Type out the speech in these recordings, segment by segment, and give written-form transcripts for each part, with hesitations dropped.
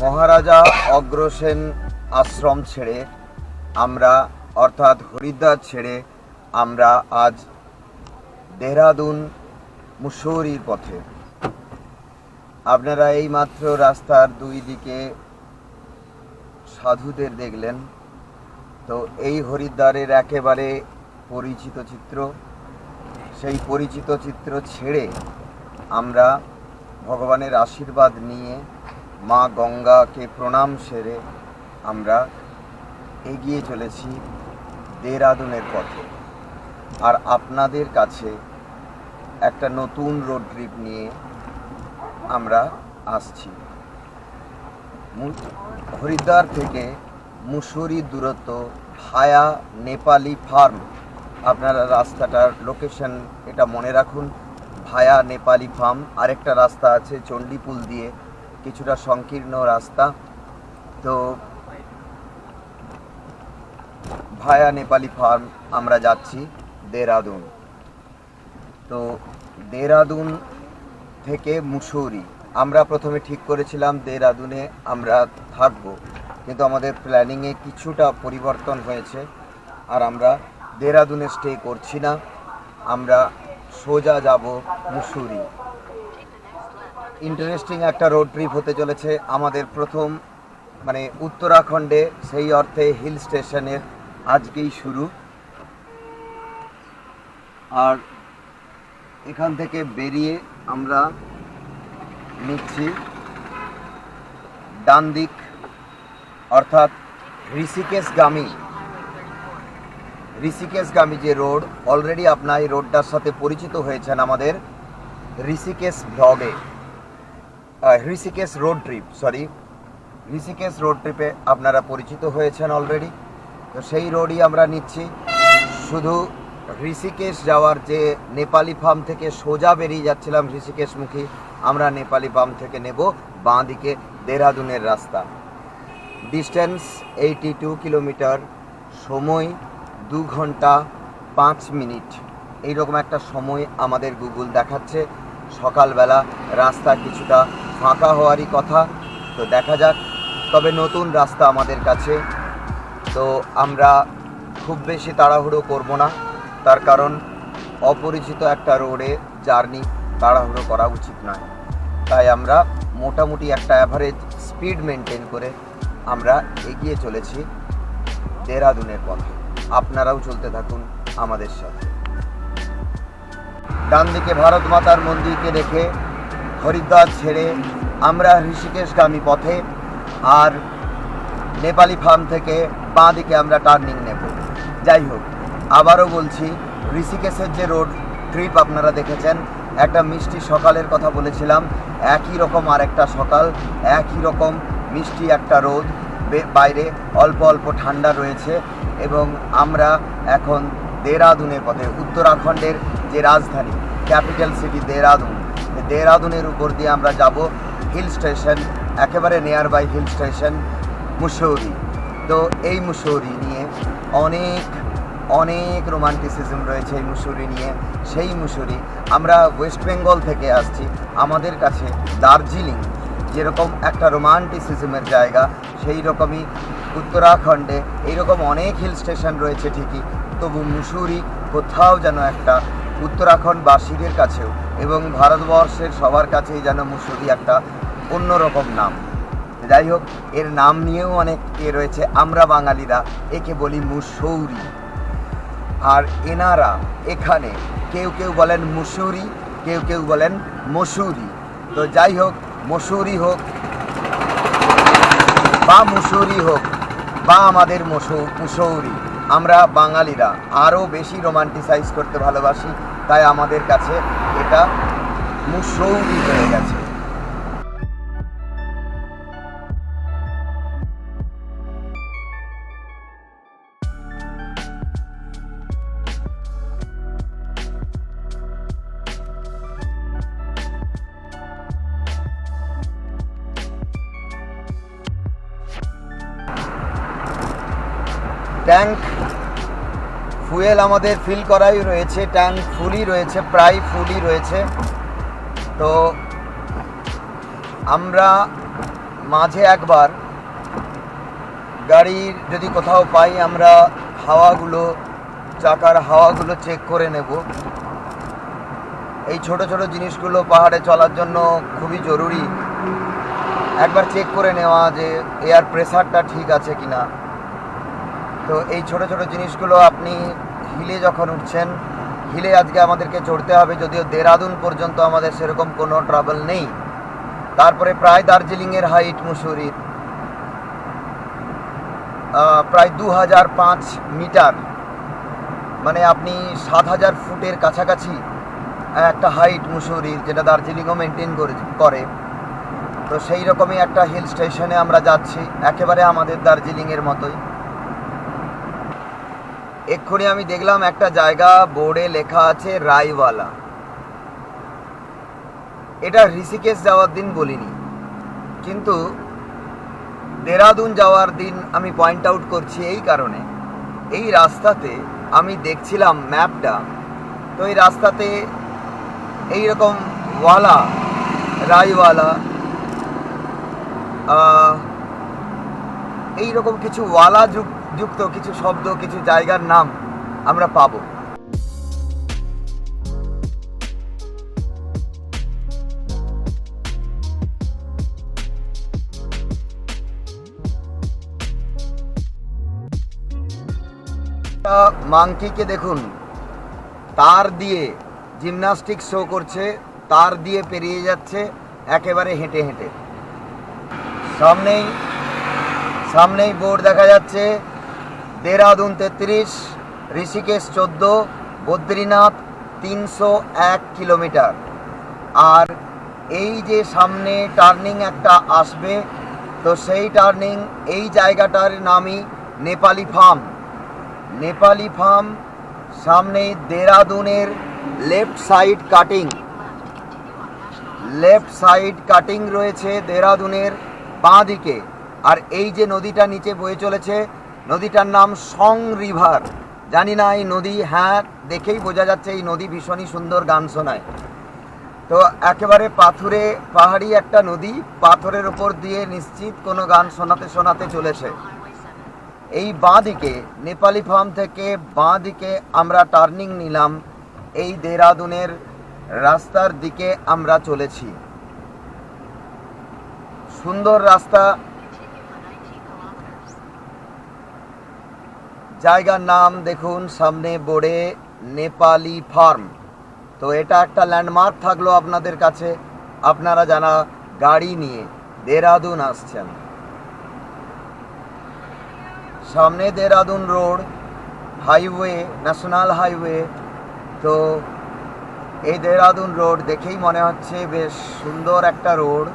মহারাজা অগ্রসেন আশ্রম ছেড়ে আমরা অর্থাৎ হরিদ্বার ছেড়ে আমরা আজ দেহরাদুন মুসৌরির পথে। আপনারা এই মাত্র রাস্তার দুই দিকে সাধুদের দেখলেন। তো এই হরিদ্বারের একেবারে পরিচিত চিত্র, সেই পরিচিত চিত্র ছেড়ে আমরা ভগবানের আশীর্বাদ নিয়ে মা গঙ্গাকে প্রণাম সেরে আমরা এগিয়ে চলেছি দেহরাদুনের পথে। আর আপনাদের কাছে একটা নতুন রোড ট্রিপ নিয়ে আমরা আসছি। হরিদ্বার থেকে মুসৌরির দূরত্ব ভায়া নেপালি ফার্ম। আপনারা রাস্তাটার লোকেশন এটা মনে রাখুন, ভায়া নেপালি ফার্ম। আরেকটা রাস্তা আছে চণ্ডীপুল দিয়ে, কিছুটা সংকীর্ণ রাস্তা। তো ভায়া নেপালি ফার্ম আমরা যাচ্ছি দেহরাদুন। তো দেহরাদুন থেকে মুসৌরি আমরা প্রথমে ঠিক করেছিলাম দেহরাদুনে আমরা থাকব, কিন্তু আমাদের প্ল্যানিংয়ে কিছুটা পরিবর্তন হয়েছে। আর আমরা দেহরাদুনে স্টে করছি না, আমরা সোজা যাব মুসৌরি। ইন্টারেস্টিং একটা রোড ট্রিপ হতে চলেছে আমাদের প্রথম, মানে উত্তরাখণ্ডে, সেই অর্থে হিল স্টেশনের আজকেই শুরু। আর এখান থেকে বেরিয়ে আমরা নিচ্ছি ডান দিক, অর্থাৎ ঋষিকেশগামী যে রোড, অলরেডি আপনার এই রোডটার সাথে পরিচিত হয়েছেন আমাদের ঋষিকেশ ব্লগে, ঋষিকেশ রোড ট্রিপে আপনারা পরিচিত হয়েছেন অলরেডি। তো সেই রোডই আমরা নিচ্ছি। শুধু ঋষিকেশ যাওয়ার যে নেপালি ফার্ম থেকে সোজা বেরিয়ে যাচ্ছিলাম ঋষিকেশমুখী, আমরা নেপালি ফার্ম থেকে নেব বাঁ দিকে দেহরাদুনের রাস্তা। ডিস্টেন্স 82 কিলোমিটার, সময় 2 ঘন্টা 5 মিনিট, এইরকম একটা সময় আমাদের গুগল দেখাচ্ছে। সকালবেলা রাস্তা কিছুটা ফাঁকা হওয়ারই কথা, তো দেখা যাক। তবে নতুন রাস্তা আমাদের কাছে, তো আমরা খুব বেশি তাড়াহুড়ো করব না, তার কারণ অপরিচিত একটা রোডে জার্নি তাড়াহুড়ো করা উচিত নয়। তাই আমরা মোটামুটি একটা অ্যাভারেজ স্পিড মেনটেন করে আমরা এগিয়ে চলেছি দেহরাদুনের পথে। আপনারাও চলতে থাকুন আমাদের সাথে। ডান দিকে ভারত মাতার মন্দিরকে দেখে হরিদ্বার ছেড়ে আমরা ঋষিকেশগামী পথে, আর নেপালি ফার্ম থেকে বাঁ দিকে আমরা টার্নিং নেব। যাই হোক, আবারও বলছি, ঋষিকেশের যে রোড ট্রিপ আপনারা দেখেছেন, একটা মিষ্টি সকালের কথা বলেছিলাম, একই রকম আরেকটা সকাল, একই রকম মিষ্টি একটা রোদ, বাইরে অল্প অল্প ঠান্ডা রয়েছে, এবং আমরা এখন দেহরাদুনের পথে। উত্তরাখণ্ডের যে রাজধানী, ক্যাপিটাল সিটি দেহরাদুনের উপর দিয়ে আমরা যাব হিল স্টেশন, একেবারে nearby hill station Mussoorie. তো এই মুসৌরি নিয়ে অনেক রোমান্টিসিজম রয়েছে এই মুসৌরি নিয়ে। সেই মুসৌরি, আমরা ওয়েস্ট বেঙ্গল থেকে আসছি, আমাদের কাছে দার্জিলিং যেরকম একটা রোমান্টিসিজমের জায়গা, সেই রকমই উত্তরাখণ্ডে এইরকম অনেক হিল স্টেশন রয়েছে ঠিকই, তবু মুসৌরি কোথাও যেন একটা উত্তরাখণ্ডবাসীদের কাছেও এবং ভারতবর্ষের সবার কাছেই যেন মুসৌরি একটা অন্যরকম নাম। যাই হোক, এর নাম নিয়েও অনেক রয়েছে। আমরা বাঙালিরা একে বলি মুসৌরি, আর এনারা এখানে কেউ বলেন মুসৌরি, কেউ বলেন মসুরি। তো যাই হোক, মসুরি হোক বা মুসৌরি হোক বা আমাদের মুসৌরি, আমরা বাঙালিরা আরও বেশি রোমান্টিসাইজ করতে ভালোবাসি, তাই আমাদের কাছে এটা মুসৌরি হয়ে গেছে। ট্যাঙ্ক ফুয়েল আমাদের ফিল করাই রয়েছে, ট্যাঙ্ক ফুলই রয়েছে, প্রায় ফুলই রয়েছে। তো আমরা মাঝে একবার গাড়ির যদি কোথাও পাই আমরা হাওয়াগুলো, চাকার হাওয়াগুলো চেক করে নেব। এই ছোট ছোট জিনিসগুলো পাহাড়ে চলার জন্য খুবই জরুরি, একবার চেক করে নেওয়া যে এয়ার প্রেসারটা ঠিক আছে কিনা। তো এই ছোট ছোট জিনিসগুলো আপনি হিলে যখন উঠছেন, হিলে আজকে আমাদেরকে চড়তে হবে, যদিও দেরাদুন পর্যন্ত আমাদের সেরকম কোনো ট্রাভেল নেই। তারপরে প্রায় দার্জিলিংয়ের হাইট মুসুরির প্রায় 2005 মিটার, মানে আপনি 7000 ফুটের কাছাকাছি একটা হাইট মুসুরির, যেটা দার্জিলিংও মেনটেন করে। তো সেই রকমই একটা হিল স্টেশনে আমরা যাচ্ছি, একেবারে আমাদের দার্জিলিংয়ের মতোই। এক্ষুনি আমি দেখলাম একটা জায়গা বোর্ডে লেখা আছে রায়ওয়ালা। এটা ঋষিকেশ যাওয়ার দিন বলিনি, কিন্তু দেরাদুন যাওয়ার দিন আমি পয়েন্ট আউট করছি এই কারণে, এই রাস্তাতে আমি দেখছিলাম ম্যাপটা, তো এই রাস্তাতে এইরকম ওয়ালা, রায়ওয়ালা, এইরকম কিছু ওয়ালা যুক্ত কিছু শব্দ, কিছু জায়গার নাম আমরা পাবো। মাংকিকে দেখুন, তার দিয়ে জিমন্যাস্টিক শো করছে, তার দিয়ে পেরিয়ে যাচ্ছে একেবারে হেঁটে হেঁটে। সামনেই বোর্ড দেখা যাচ্ছে দেরাদুন 33, ঋষিকেশ 14, বদ্রীনাথ 301 কিলোমিটার। আর এই যে সামনে টার্নিং একটা আসবে, তো সেই টার্নিং, এই জায়গাটার নামই নেপালি ফার্ম। নেপালি ফার্ম সামনেই দেরাদুনের লেফট সাইড কাটিং রয়েছে দেরাদুনের বাঁ দিকে। আর এই যে নদীটা নিচে বয়ে চলেছে, নদীটার নাম সং রিভার। জানি না এই নদী, হ্যাঁ দেখেই বোঝা যাচ্ছে এই নদী ভীষণই সুন্দর, গান শোনায়। তো একেবারে পাহাড়ি একটা নদী, পাথরের ওপর দিয়ে নিশ্চিত কোনো গান শোনাতে চলেছে। এই বাঁ দিকে, নেপালি ফার্ম থেকে বাঁ দিকে আমরা টার্নিং নিলাম, এই দেরাদুনের রাস্তার দিকে আমরা চলেছি। সুন্দর রাস্তা, জায়গার নাম দেখুন সামনে বোর্ডে নেপালি ফার্ম। তো এটা একটা ল্যান্ডমার্ক থাকলো আপনাদের কাছে, আপনারা যারা গাড়ি নিয়ে দেরাদুন আসছেন। সামনে Dehradun road, highway, national highway. তো এই দেরাদুন রোড দেখেই মনে হচ্ছে বেশ সুন্দর একটা রোড।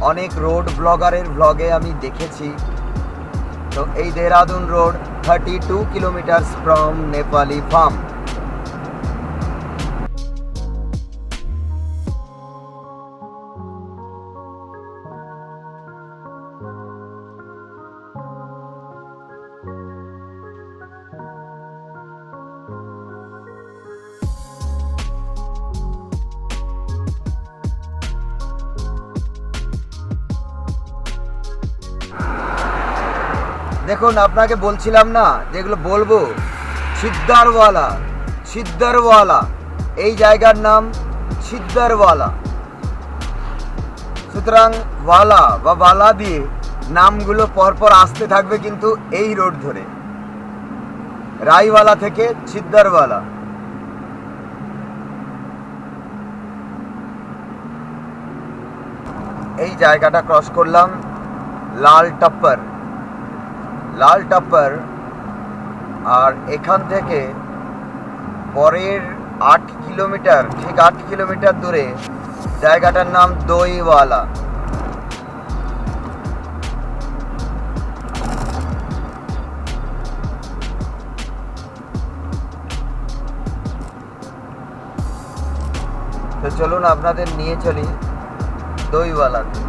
অনেক রোড ব্লগারের ব্লগে আমি দেখেছি। তো এই Dehradun road 32 kilometre from Nepali farm. দেখুন, আপনাকে বলছিলাম না যেগুলো বলবো, ছিদ্দারওয়ালা, এই জায়গার নাম ছিদ্দারওয়ালা। সুতরাং ওয়ালা বা বালা দিয়ে নামগুলো পরপর আসতে থাকবে, কিন্তু এই রোড ধরে রায়ওয়ালা থেকে ছিদ্দারওয়ালা। এই জায়গাটা ক্রস করলাম, লাল টপ্পর। আর এখান থেকে পরের 8 কিলোমিটার, ঠিক 8 কিলোমিটার দূরে জায়গাটার নাম দইওয়ালা। তো চলুন আপনাদের নিয়ে চলি দইওয়ালাতে।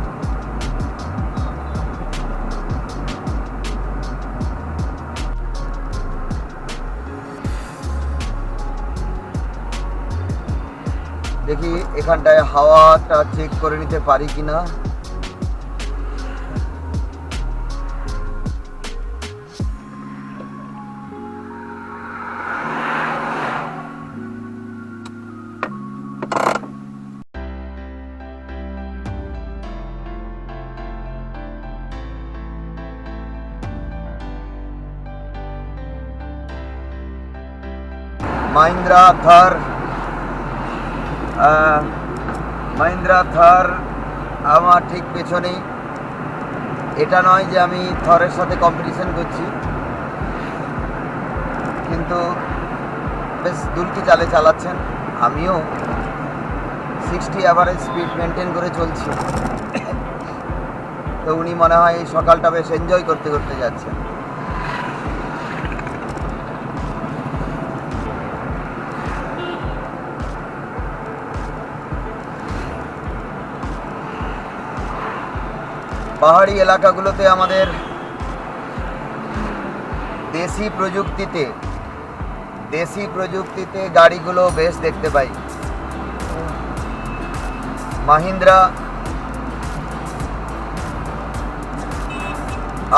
দেখি এখানটায় হাওয়াটা চেক করে নিতে পারি কিনা। মাহিন্দ্রা থার আমার ঠিক পেছনেই। এটা নয় যে আমি থরের সাথে কম্পিটিশন করছি, কিন্তু বেশ দুলকি চালে চালাচ্ছেন। আমিও 60 অ্যাভারেজ স্পিড মেনটেন করে চলছি। তো উনি মনে হয় এই সকালটা বেশ এনজয় করতে করতে যাচ্ছেন। পাহাড়ি এলাকাগুলোতে আমাদের দেশি প্রযুক্তিতে গাড়িগুলো বেশ দেখতে পাই। মাহিন্দ্রা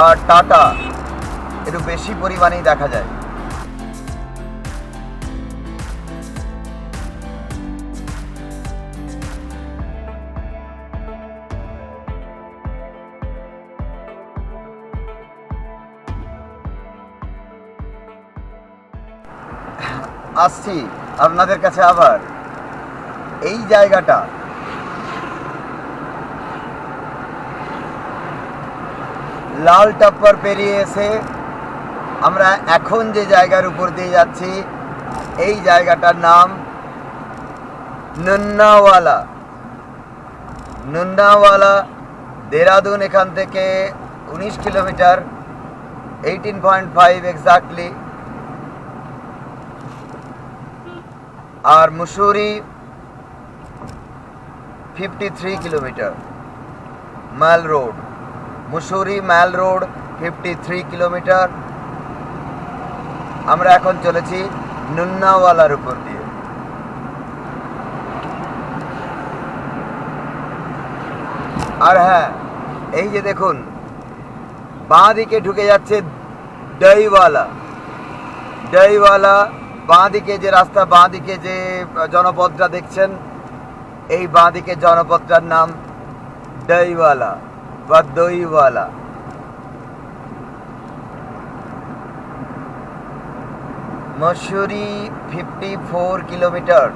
আর টাটা একটু বেশি পরিমাণেই দেখা যায়। আসছি আপনাদের কাছে আবার। এই জায়গাটা লাল টাপ্পার পেরিয়ে এসে আমরা এখন যে জায়গার উপর দিয়ে যাচ্ছি, এই জায়গাটার নাম নুন্নাওয়ালা। দেরাদুন এখান থেকে 19 কিলোমিটার, 18.5 এক্স্যাক্টলি। আর মুসুরি 53 কিলোমিটার। মুসুরি ম্যাল রোড 53 কিলোমিটার। আমরা এখন চলেছি নুন্নাওয়ালার উপর দিয়ে। আর হ্যাঁ, এই যে দেখুন বাঁ দিকে ঢুকে যাচ্ছে দইওয়ালা। বাঁ দিকে যে রাস্তা, বাঁ দিকে যে জনপদটা দেখছেন, এই বাঁ দিকে জনপদটার নাম দইওয়ালা বা দইওয়ালা। মসুরি 54 kilometre.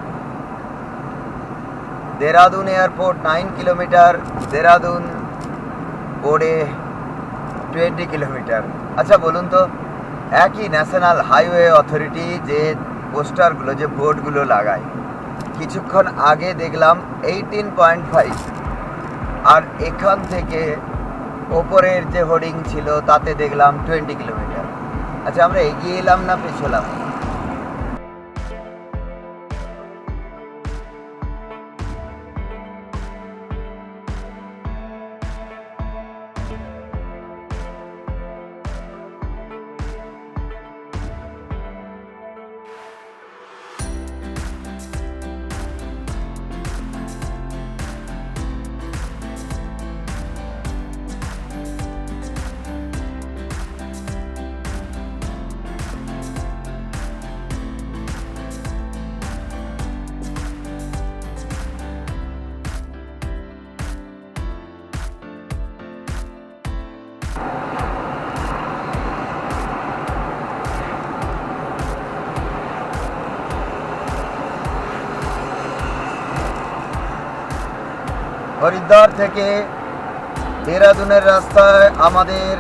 Dehradun airport 9 kilometre. Dehradun বোর্ডে 20 কিলোমিটার। আচ্ছা বলুন তো, একই ন্যাশনাল হাইওয়ে অথরিটি যে পোস্টারগুলো, যে বোর্ডগুলো লাগায়, কিছুক্ষণ আগে দেখলাম 18.5, আর এখান থেকে ওপরের যে হোর্ডিং ছিল তাতে দেখলাম 20 কিলোমিটার। আচ্ছা আমরা এগিয়ে এলাম না পেছলাম? হরিদ্বার থেকে দেরাদুনের রাস্তায় আমাদের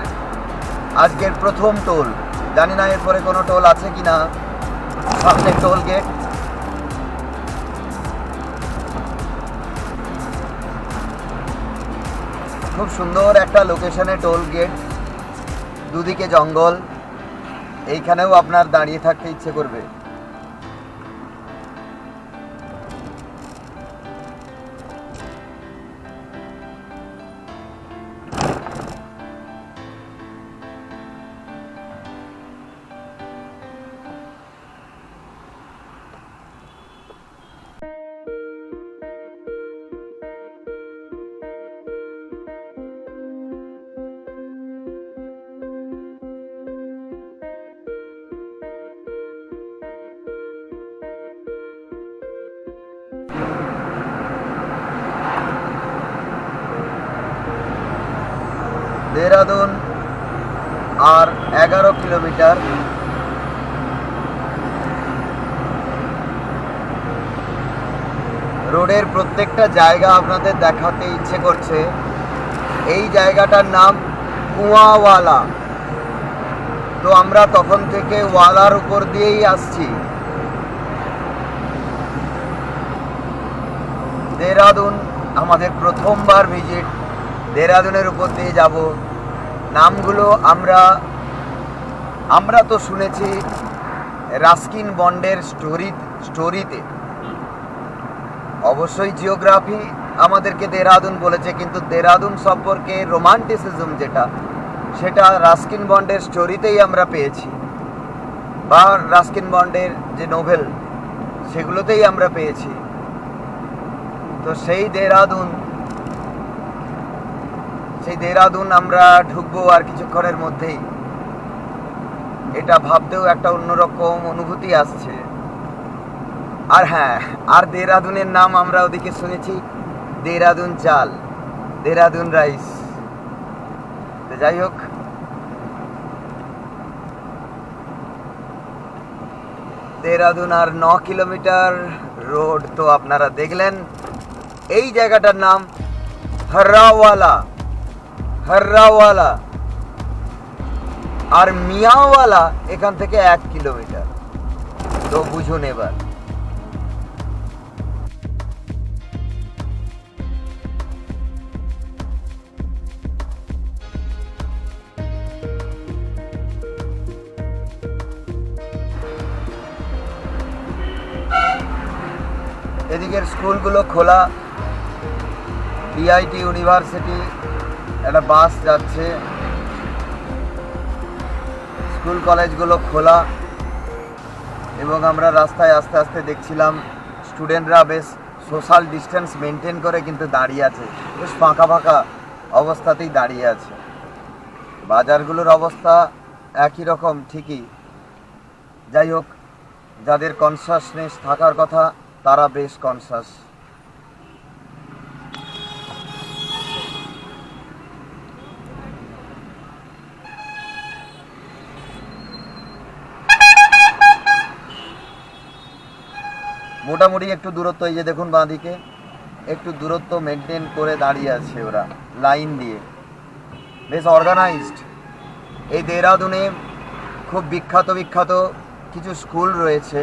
আজকের প্রথম টোল। জানি না এরপরে কোনো টোল আছে কিনা। সামনে টোল গেট। খুব সুন্দর একটা লোকেশনে টোল গেট, দুদিকে জঙ্গল। এইখানেও আপনার দাঁড়িয়ে থাকতে ইচ্ছে করবে। দেরাদুন আর 11 কিলোমিটার। রোডের প্রত্যেকটা জায়গা আপনাদের দেখাতে ইচ্ছে করছে। এই জায়গাটার নাম কুয়াওয়ালা। তো আমরা তখন থেকে ওয়ালার উপর দিয়েই আসছি। দেরাদুন আমাদের প্রথমবার ভিজিট। দেরাদুনের উপর দিয়ে যাব। নামগুলো আমরা তো শুনেছি রাস্কিন বন্ডের স্টোরিতে। অবশ্যই জিওগ্রাফি আমাদেরকে দেরাদুন বলেছে, কিন্তু দেরাদুন সম্পর্কে রোমান্টিসিজম সেটা রাস্কিন বন্ডের স্টোরিতেই আমরা পেয়েছি, বা রাস্কিন বন্ডের যে নোভেল সেগুলোতেই আমরা পেয়েছি। তো সেই দেরাদুন আমরা ঢুকবো আর কিছুক্ষণের মধ্যেই। এটা ভাবতেও একটা অন্যরকম অনুভূতি আসছে। আর হ্যাঁ, আর দেরাদুনের নাম আমরা ওদিকে শুনেছি দেরাদুন চাল, দেরাদুন রাইস। তো যাই হোক, দেরাদুন আর 9 কিলোমিটার রোড তো আপনারা দেখলেন। এই জায়গাটার নাম হর্রাওয়ালা আর মিয়াওয়ালা এখান থেকে 1 কিলোমিটার। তো বুঝুন এবার। এদিকের স্কুলগুলো খোলা। ডিআইটি ইউনিভার্সিটি একটা বাস যাচ্ছে। স্কুল কলেজগুলো খোলা, এবং আমরা রাস্তায় আস্তে আস্তে দেখছিলাম স্টুডেন্টরা বেশ সোশ্যাল ডিস্টেন্স মেনটেন করে কিন্তু দাঁড়িয়ে আছে। বেশ ফাঁকা ফাঁকা অবস্থাতেই দাঁড়িয়ে আছে। বাজারগুলোর অবস্থা একই রকম ঠিকই। যাই হোক, যাদের কনসাসনেস থাকার কথা তারা বেশ কনসাস। মোটামুটি একটু দূরত্ব, এই যে দেখুন বাঁদিকে একটু দূরত্ব মেনটেন করে দাঁড়িয়ে আছে ওরা লাইন দিয়ে, বেশ অর্গানাইজড। এই দেরাদুনে খুব বিখ্যাত কিছু স্কুল রয়েছে।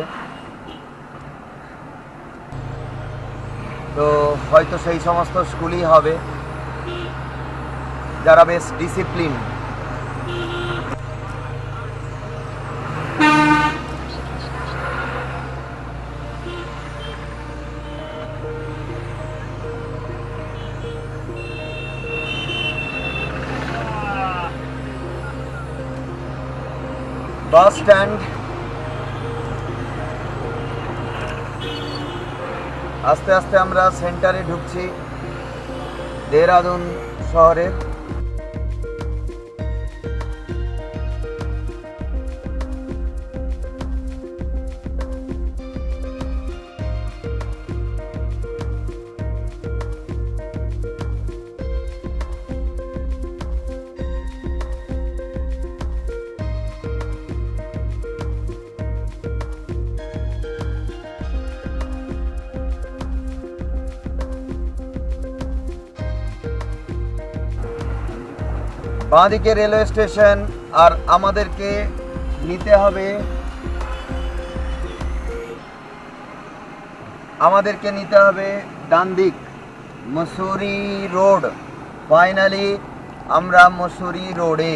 তো হয়তো সেই সমস্ত স্কুলই হবে যারা বেশ ডিসিপ্লিন। Bus stand. আস্তে আস্তে আমরা সেন্টারে ঢুকছি দেরাদুন শহরের। বাঁদিকে রেলওয়ে স্টেশন, আর আমাদেরকে নিতে হবে ডান দিক মসুরি রোড। ফাইনালি আমরা মসুরি রোডে।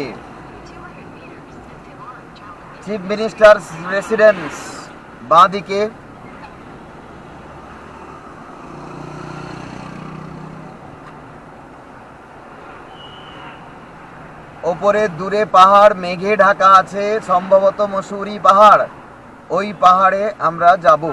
চিফ মিনিস্টার্স রেসিডেন্স বাঁদিকে। ওপরে দূরে পাহাড় মেঘে ঢাকা আছে, সম্ভবত মসুরি পাহাড়। ওই পাহাড়ে আমরা যাব।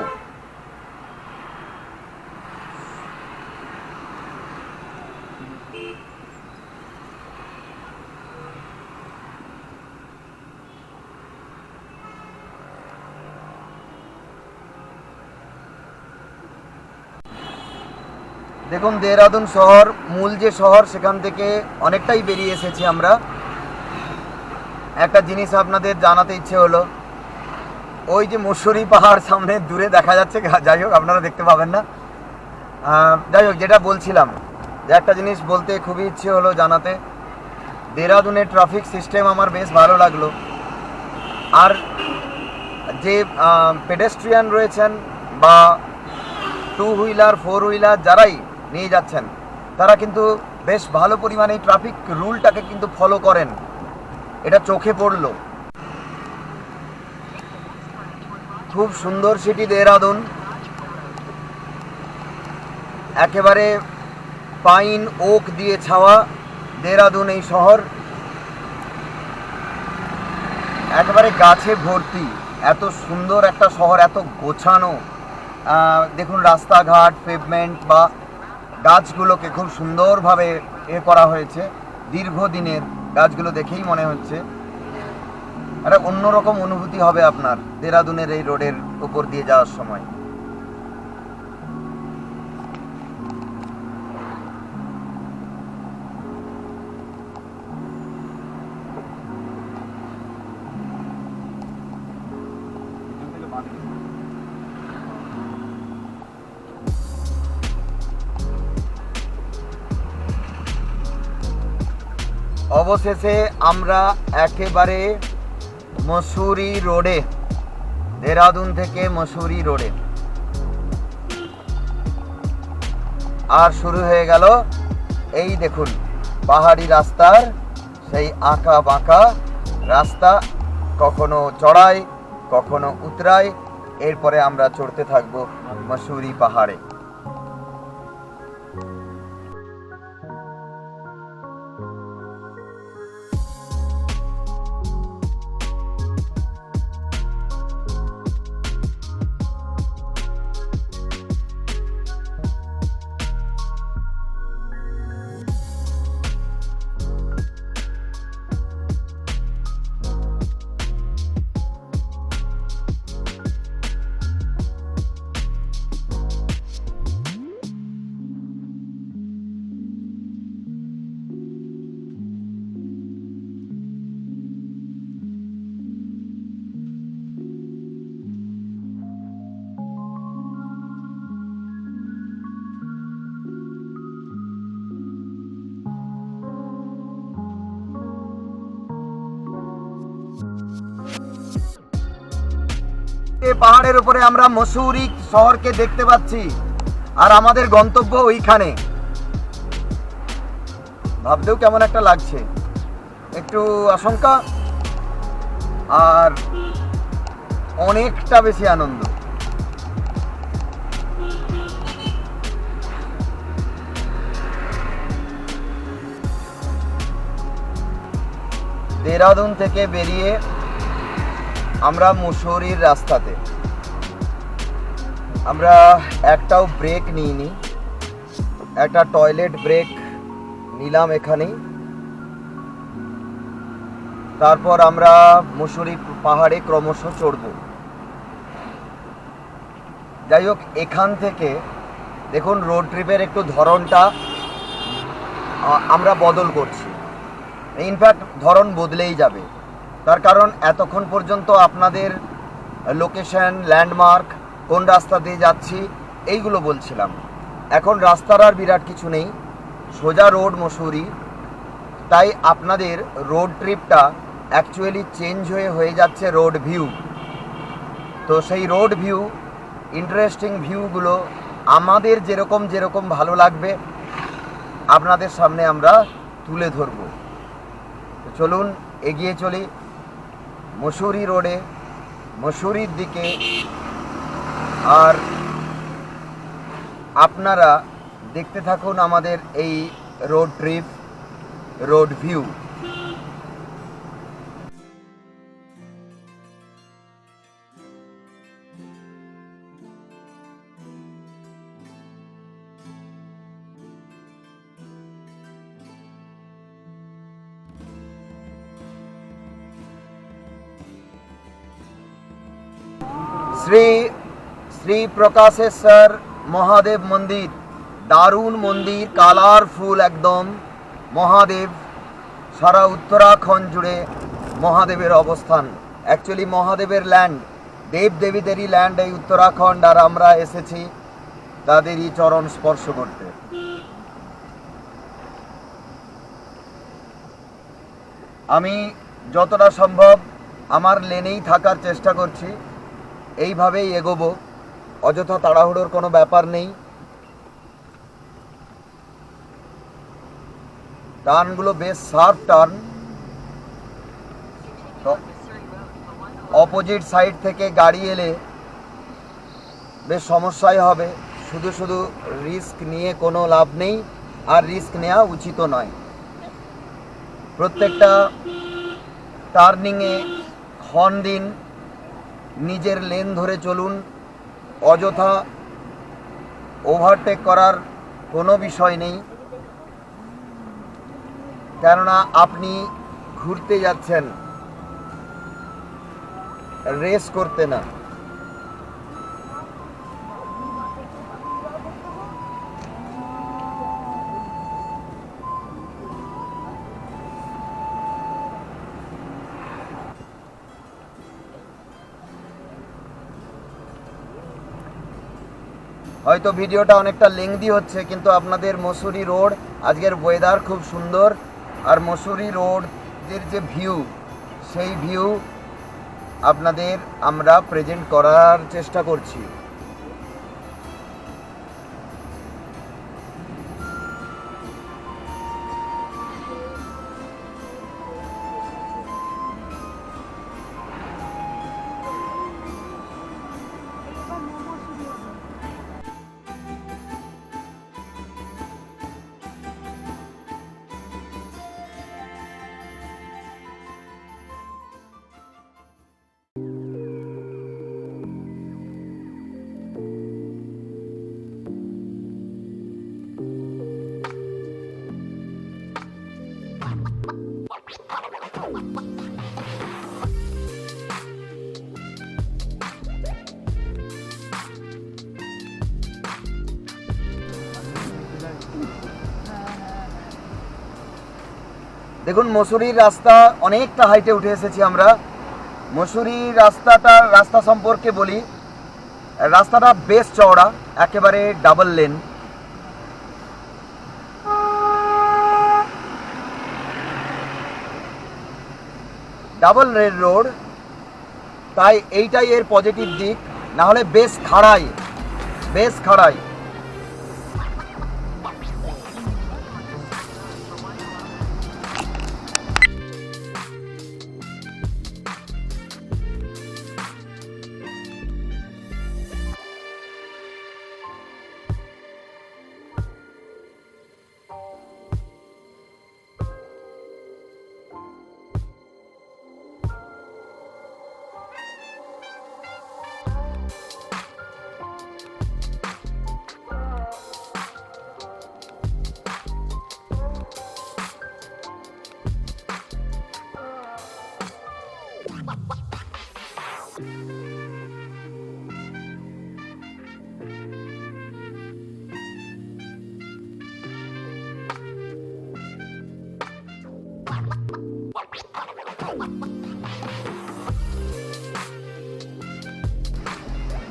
দেখুন দেহরাদুন শহর, মূল যে শহর সেখান থেকে অনেকটাই বেরিয়ে এসেছি আমরা। একটা জিনিস আপনাদের জানাতে ইচ্ছে হলো, ওই যে মসুরি পাহাড় সামনে দূরে দেখা যাচ্ছে, যাই হোক আপনারা দেখতে পাবেন না। যাই হোক, যেটা বলছিলাম, যে একটা জিনিস বলতে খুবই ইচ্ছে হলো জানাতে, দেহরাদুনের ট্রাফিক সিস্টেম আমার বেশ ভালো লাগলো। আর যে পেডেস্ট্রিয়ান রয়েছেন বা টু হুইলার ফোর হুইলার যারাই নিয়ে যাচ্ছেন, তারা কিন্তু বেশ ভালো পরিমাণে ট্রাফিক রুলটাকে কিন্তু ফলো করেন, এটা চোখে পড়লো। খুব সুন্দর সিটি দেহরাদুন, একেবারে পাইন ওক দিয়ে ছাওয়া দেহরাদুন এই শহর, একেবারে গাছে ভর্তি। এত সুন্দর একটা শহর, এত গোছানো। দেখুন রাস্তাঘাট, পেভমেন্ট বা গাছগুলোকে খুব সুন্দরভাবে করা হয়েছে। দীর্ঘদিনের গাছগুলো দেখেই মনে হচ্ছে একটা অন্যরকম অনুভূতি হবে আপনার দেহরাদুনের এই রোডের উপর দিয়ে যাওয়ার সময়। অবশেষে আমরা একেবারে মসুরি রোডে, দেহরাদুন থেকে মসুরি রোডে, আর শুরু হয়ে গেল এই দেখুন পাহাড়ি রাস্তার সেই আঁকা বাঁকা রাস্তা, কখনো চড়াই কখনো উতরাই। এরপরে আমরা চড়তে থাকবো মসুরি পাহাড়ে। পাহাড়ের উপরে আমরা মসুরি শহরকে দেখতে পাচ্ছি, আর আমাদের গন্তব্য ওইখানে। ভাবতেও কেমন একটা লাগছে, একটু আশঙ্কা আর অনেকটা বেশি আনন্দ। দেহরাদুন থেকে বেরিয়ে আমরা মুসৌরির রাস্তাতে, আমরা একটাও ব্রেক নিইনি, একটা টয়লেট ব্রেক নিলাম এখানেই। তারপর আমরা মুসৌরি পাহাড়ে ক্রমশ চড়ব। যাই হোক, এখান থেকে দেখুন রোড ট্রিপের একটু ধরনটা আমরা বদল করছি। ইনফ্যাক্ট ধরন বদলেই যাবে, তার কারণ এতক্ষণ পর্যন্ত আপনাদের লোকেশন, ল্যান্ডমার্ক, কোন রাস্তা দিয়ে যাচ্ছি এইগুলো বলছিলাম। এখন রাস্তার আর বিরাট কিছু নেই, সোজা রোড মসুরি। তাই আপনাদের রোড ট্রিপটা অ্যাকচুয়ালি চেঞ্জ হয়ে যাচ্ছে রোড ভিউ। তো সেই রোড ভিউ, ইন্টারেস্টিং ভিউগুলো আমাদের যেরকম ভালো লাগবে আপনাদের সামনে আমরা তুলে ধরব। তো চলুন এগিয়ে চলি মসুরি রোডে, মসুরির দিকে। আর আপনারা দেখতে থাকুন আমাদের এই road trip, road view. Shri Shri Prakasheshwar Mahadev মন্দির দারুণ মন্দির, কালারফুল একদম মহাদেব। সারা উত্তরাখণ্ড জুড়ে মহাদেবের অবস্থান। অ্যাকচুয়ালি মহাদেবের ল্যান্ড, দেব দেবীদেরই ল্যান্ড এই উত্তরাখণ্ড, আর আমরা এসেছি তাদেরই চরণ স্পর্শ করতে। আমি যতটা সম্ভব আমার লেনেই থাকার চেষ্টা করছি, এইভাবেই এগোবো, অযথা তাড়াহুড়োর কোনো ব্যাপার নেই। টার্নগুলো বেশ শার্প টার্ন, তো অপোজিট সাইড থেকে গাড়ি এলে বেশ সমস্যাই হবে। শুধু শুধু রিস্ক নিয়ে কোনো লাভ নেই, আর রিস্ক নেওয়া উচিত নয়। প্রত্যেকটা টার্নিংয়ে হর্ন দিন, নিজের লেন ধরে চলুন, অযথা ওভারটেক করার কোনো বিষয় নেই, কেননা আপনি ঘুরতে যাচ্ছেন, রেস করতে না। হয়তো ভিডিওটা অনেকটা লেংদি হচ্ছে, কিন্তু আপনাদের মসুরি রোড, আজকের ওয়েদার খুব সুন্দর, আর মসুরি রোডের যে ভিউ, সেই ভিউ আপনাদের আমরা প্রেজেন্ট করার চেষ্টা করছি। দেখুন, মসুরির রাস্তা অনেকটা হাইটে উঠে এসেছি আমরা। মসুরির রাস্তা সম্পর্কে বলি, রাস্তাটা বেশ চওড়া, একেবারে double lane. Double rail road, তাই এইটাই এর পজিটিভ দিক, না হলে বেশ খাড়াই।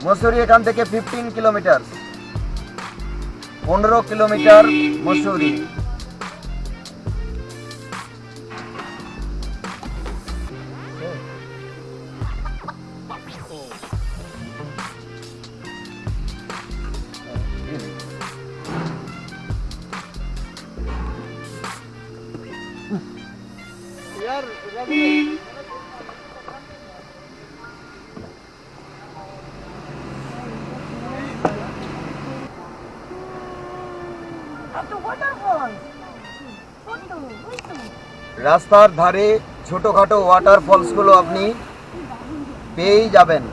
মসুরি এখান থেকে 15 কিলোমিটার, 15 কিলোমিটার মসুরি। यार रवि রাস্তার ধারে ছোটখাটো ওয়াটারফলসগুলো আপনি পেয়েই যাবেন।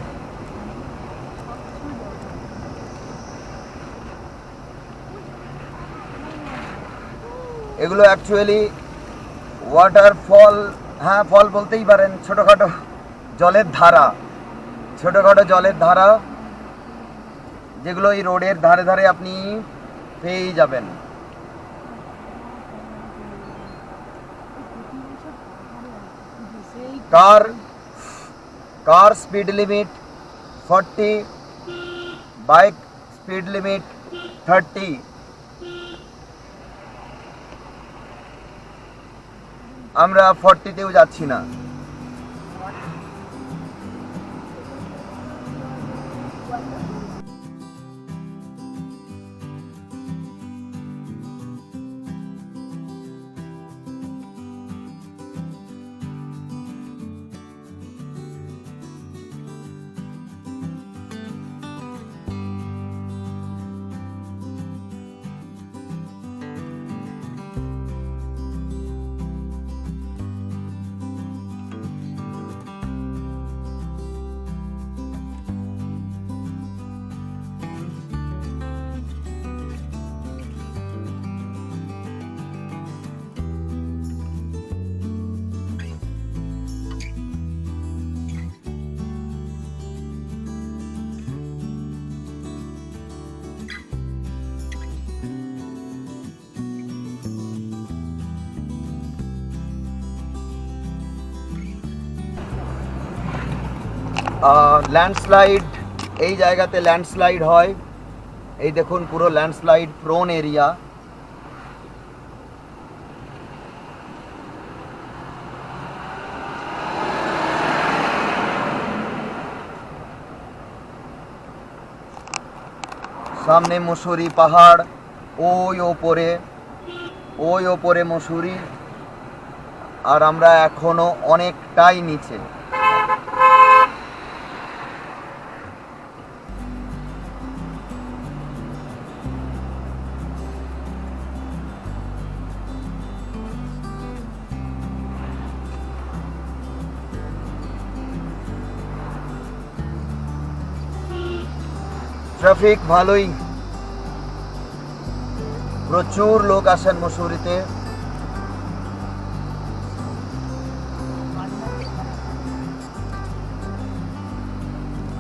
এগুলো অ্যাকচুয়ালি ওয়াটারফল, হ্যাঁ ফল বলতেই পারেন, ছোটখাটো জলের ধারা, যেগুলো এই রোডের ধারে ধারে আপনি পেয়েই যাবেন। Car speed limit 40, bike speed limit 30। আমরা 40তেও যাচ্ছি না। ল্যান্ডস্লাইড, এই জায়গাতে ল্যান্ডস্লাইড হয়। এই দেখুন পুরো ল্যান্ডস্লাইড প্রোন এরিয়া। সামনে মুসুরি পাহাড়, ওই ওপরে মুসুরি, আর আমরা এখনো অনেকটাই নিচে। ট্রাফিক ভালোই, প্রচুর লোক আসেন মুসুরিতে।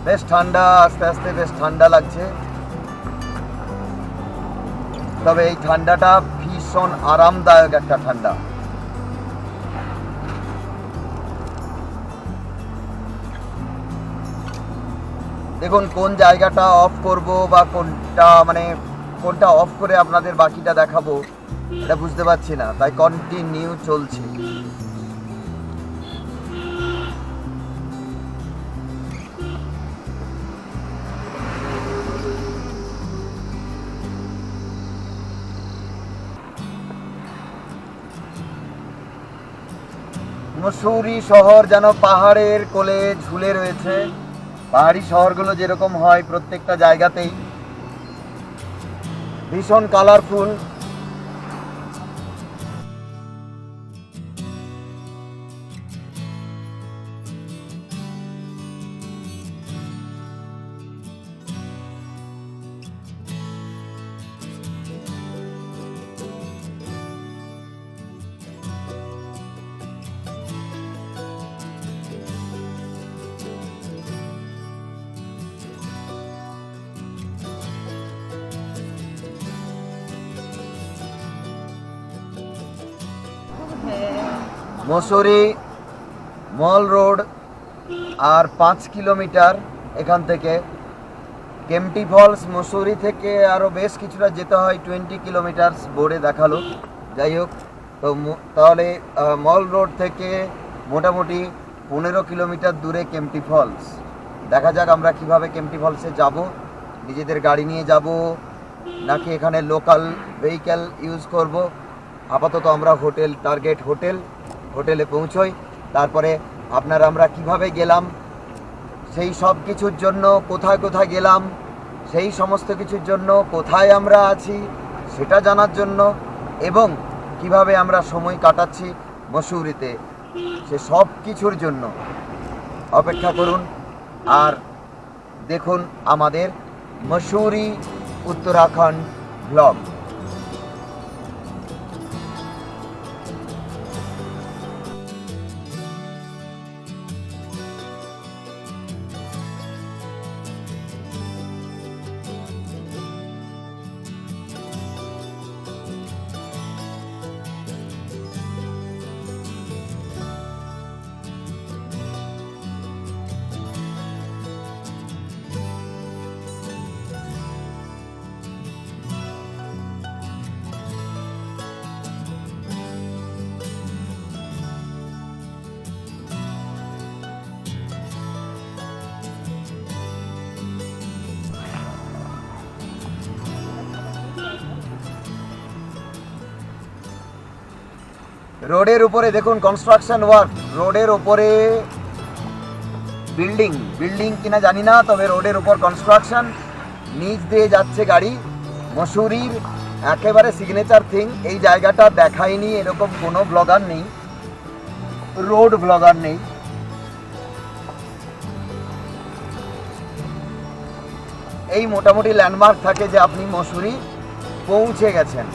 বেশ ঠান্ডা, আস্তে আস্তে বেশ ঠান্ডা লাগছে। তবে এই ঠান্ডাটা ভীষণ আরামদায়ক একটা ঠান্ডা। দেখুন কোন জায়গাটা অফ করব বা কোনটা অফ করে আপনাদের বাকিটা দেখাবো এটা বুঝতে পারছি না, তাই কন্টিনিউ চলছে। মুসৌরি শহর যেন পাহাড়ের কোলে ঝুলে রয়েছে। পাহাড়ি শহরগুলো যেরকম হয় প্রত্যেকটা জায়গাতেই ভীষণ কালারফুল। মুসৌরি মল রোড আর 5 কিলোমিটার এখান থেকে। কেম্পটি ফলস মুসৌরি থেকে আরও বেশ কিছুটা যেতে হয়, 20 কিলোমিটার বোর্ডে দেখালো। যাই হোক, তো তাহলে মল রোড থেকে মোটামুটি 15 কিলোমিটার দূরে কেম্পটি ফলস। দেখা যাক আমরা কিভাবে কেম্পটি ফলসে যাব, নিজেদের গাড়ি নিয়ে যাব নাকি এখানে লোকাল ভেহিক্যাল ইউজ করব। আপাতত আমরা টার্গেট হোটেলে পৌঁছই, তারপরে আমরা কিভাবে গেলাম সেই সব কিছুর জন্য, কোথায় কোথায় গেলাম সেই সমস্ত কিছুর জন্য, কোথায় আমরা আছি সেটা জানার জন্য, এবং কিভাবে আমরা সময় কাটাচ্ছি মুসৌরিতে সে সব কিছুর জন্য অপেক্ষা করুন আর দেখুন আমাদের মুসৌরি উত্তরাখণ্ড ব্লগ। রোডের উপরে দেখুন কনস্ট্রাকশন ওয়ার্ক, রোডের উপরে বিল্ডিং কিনা জানি না, তবে রোডের উপর কনস্ট্রাকশন, নিচ দিয়ে যাচ্ছে গাড়ি। মসুরির একেবারে সিগনেচার থিং, এই জায়গাটা দেখায়নি এরকম কোনো ব্লগার নেই, রোড ব্লগার নেই। এই মোটামুটি ল্যান্ডমার্ক থাকে যে আপনি মসুরি পৌঁছে গেছেন।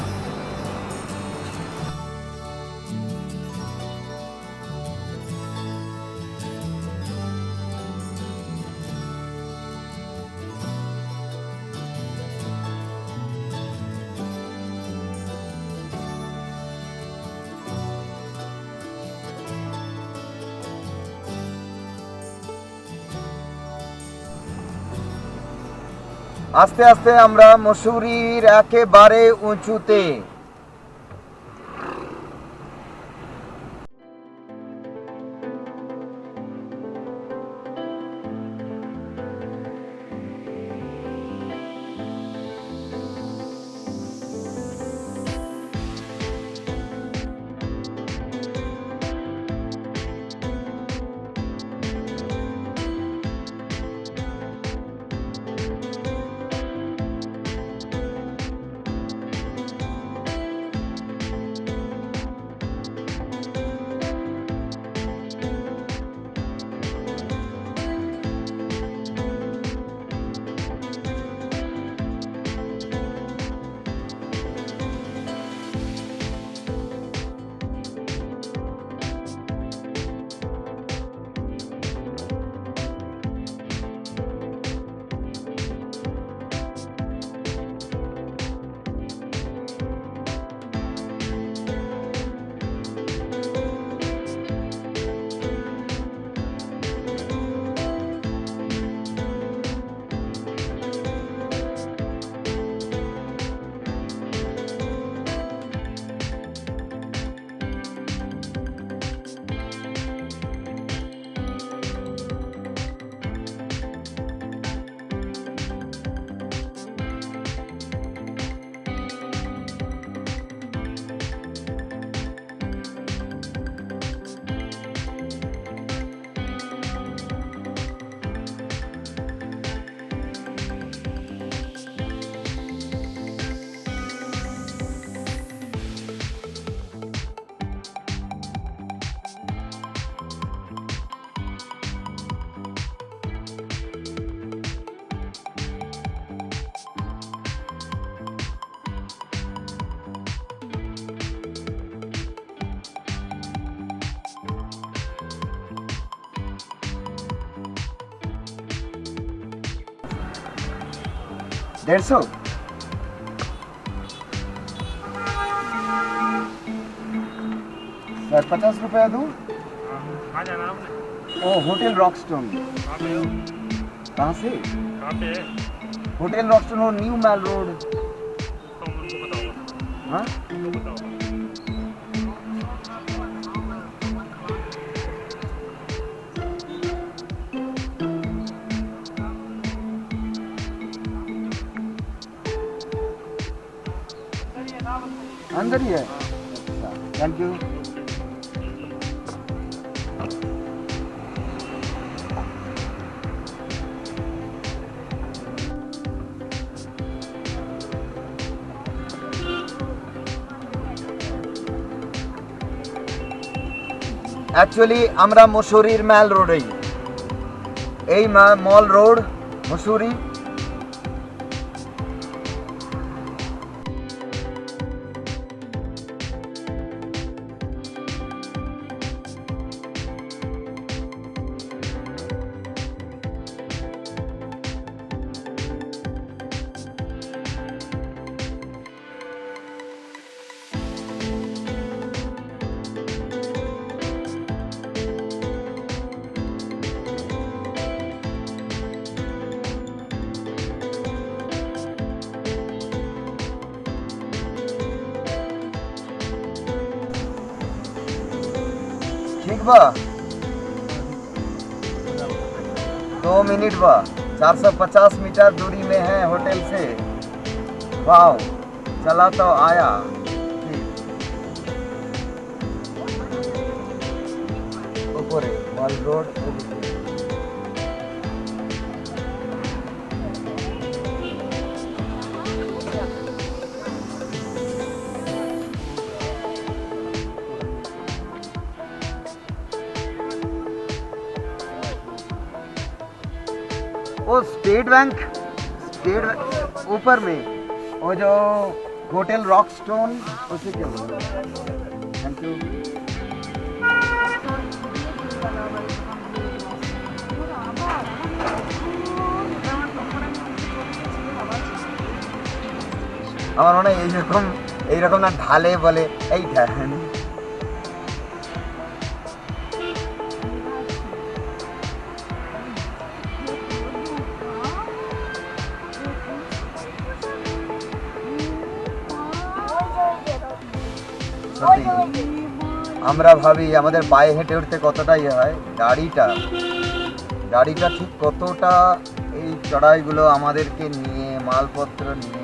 আস্তে আস্তে আমরা মসুরির একেবারে উঁচুতে। দেড়শো सर 50 रुपया दूँ। ओ होटल रॉकस्टोन। कहाँ से? होटल रॉकस्टोन और न्यू मैल रोड। हाँ अंदर ही है। अच्छा थैंक यू। অ্যাকচুয়ালি আমরা মসুরির ম্যাল রোডেই, এই মল রোড মসুরি। ठीक बा 2 मिनट बा। 450 मीटर दूरी में है होटल से। वाह चला तो आया। উপরে মল রোড ওদিকে। वो स्टेट बैंक ऊपर में वो जो होटल रॉक स्टोन उसी के ऊपर। Thank you. আমার মনে হয় এইরকম না ঢালে বলে এই ঢাল। আমরা ভাবি আমাদের পায়ে হেঁটে উঠতে কতটা ইয়ে হয়, গাড়িটা ঠিক কতটা এই চড়াইগুলো আমাদেরকে নিয়ে মালপত্র নিয়ে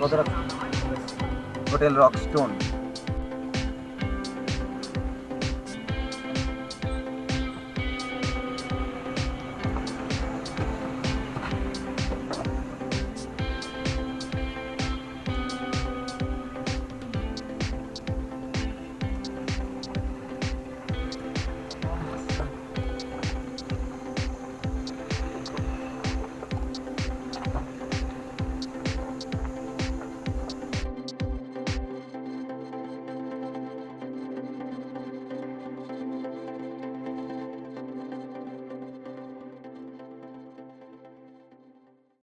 কতটা। Hotel rock stone